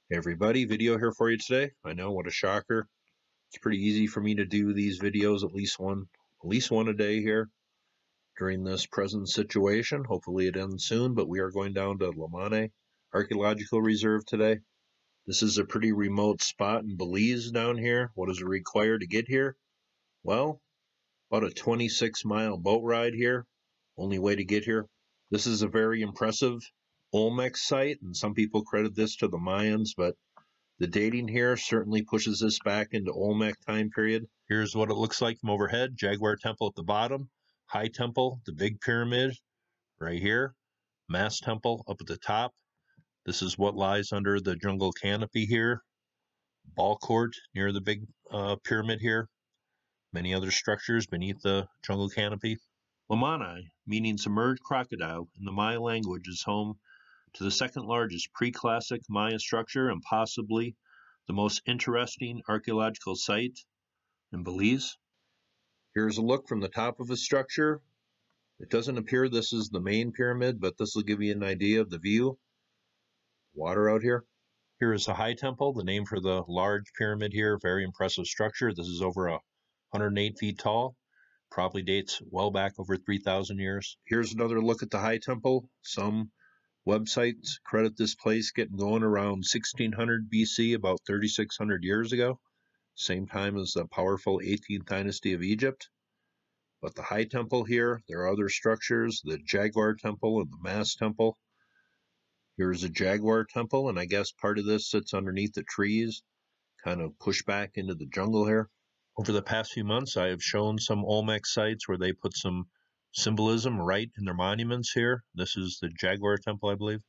Hey everybody, video here for you today. I know, what a shocker. It's pretty easy for me to do these videos, at least one a day here during this present situation. Hopefully it ends soon, but we are going down to Lamanai Archaeological Reserve today. This is a pretty remote spot in Belize down here. What is it required to get here? Well, about a 26-mile boat ride here. Only way to get here. This is a very impressive Olmec site, and some people credit this to the Mayans, but the dating here certainly pushes this back into Olmec time period. Here's what it looks like from overhead. Jaguar Temple at the bottom. High Temple, the big pyramid right here. Mass Temple up at the top. This is what lies under the jungle canopy here. Ball court near the big pyramid here. Many other structures beneath the jungle canopy. Lamanai, meaning submerged crocodile in the Maya language, is home to the second largest pre-classic Maya structure and possibly the most interesting archaeological site in Belize. Here's a look from the top of a structure. It doesn't appear this is the main pyramid, but this will give you an idea of the view. Water out here. Here is the High Temple, the name for the large pyramid here. Very impressive structure. This is over 108 feet tall. Probably dates well back over 3,000 years. Here's another look at the High Temple. Some websites credit this place getting going around 1600 BC, about 3,600 years ago. Same time as the powerful 18th dynasty of Egypt. But the High Temple here, there are other structures, the Jaguar Temple and the Mass Temple. Here's a Jaguar Temple, and I guess part of this sits underneath the trees, kind of pushed back into the jungle here. Over the past few months, I have shown some Olmec sites where they put some symbolism right in their monuments here. This is the Jaguar Temple, I believe.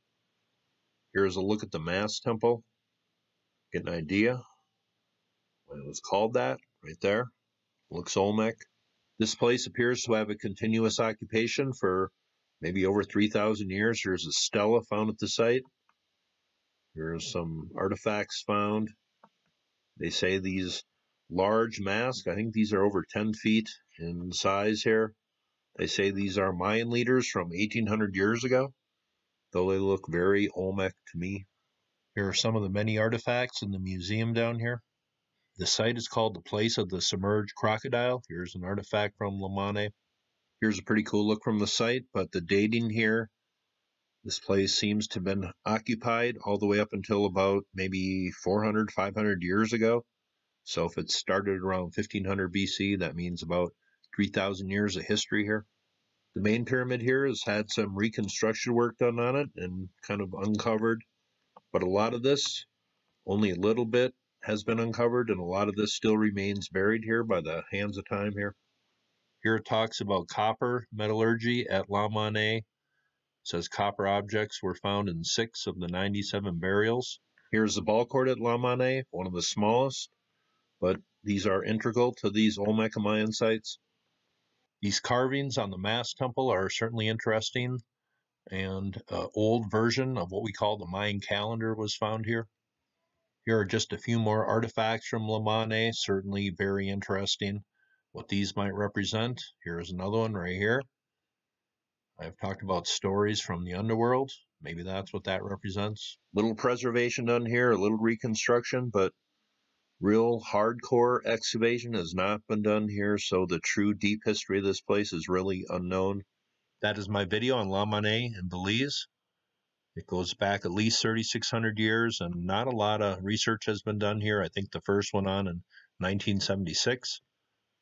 Here's a look at the Mass Temple. Get an idea why it was called that right there. Looks Olmec. This place appears to have a continuous occupation for maybe over 3,000 years. There's a stela found at the site. Here's some artifacts found. They say these large masks, I think these are over 10 feet in size here. They say these are Mayan leaders from 1,800 years ago, though they look very Olmec to me. Here are some of the many artifacts in the museum down here. The site is called the Place of the Submerged Crocodile. Here's an artifact from Lamanai. Here's a pretty cool look from the site, but the dating here, this place seems to have been occupied all the way up until about maybe 400, 500 years ago. So if it started around 1500 BC, that means about 3,000 years of history here. The main pyramid here has had some reconstruction work done on it and kind of uncovered. But a lot of this, only a little bit, has been uncovered, and a lot of this still remains buried here by the hands of time here. Here it talks about copper metallurgy at Lamanai. It says copper objects were found in 6 of the 97 burials. Here's the ball court at Lamanai, one of the smallest, but these are integral to these Olmec Mayan sites. These carvings on the Mass Temple are certainly interesting, and an old version of what we call the Mayan calendar was found here. Here are just a few more artifacts from Lamanai, certainly very interesting what these might represent. Here's another one right here. I've talked about stories from the underworld. Maybe that's what that represents. Little preservation done here, a little reconstruction, but real hardcore excavation has not been done here, so the true deep history of this place is really unknown. That is my video on Lamanai in Belize. It goes back at least 3,600 years, and not a lot of research has been done here. I think the first one on in 1976.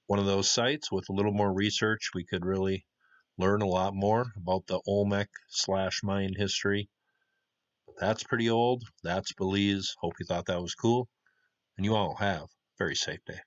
One of those sites with a little more research, we could really learn a lot more about the Olmec/Mayan history. But that's pretty old. That's Belize. Hope you thought that was cool. And you all have a very safe day.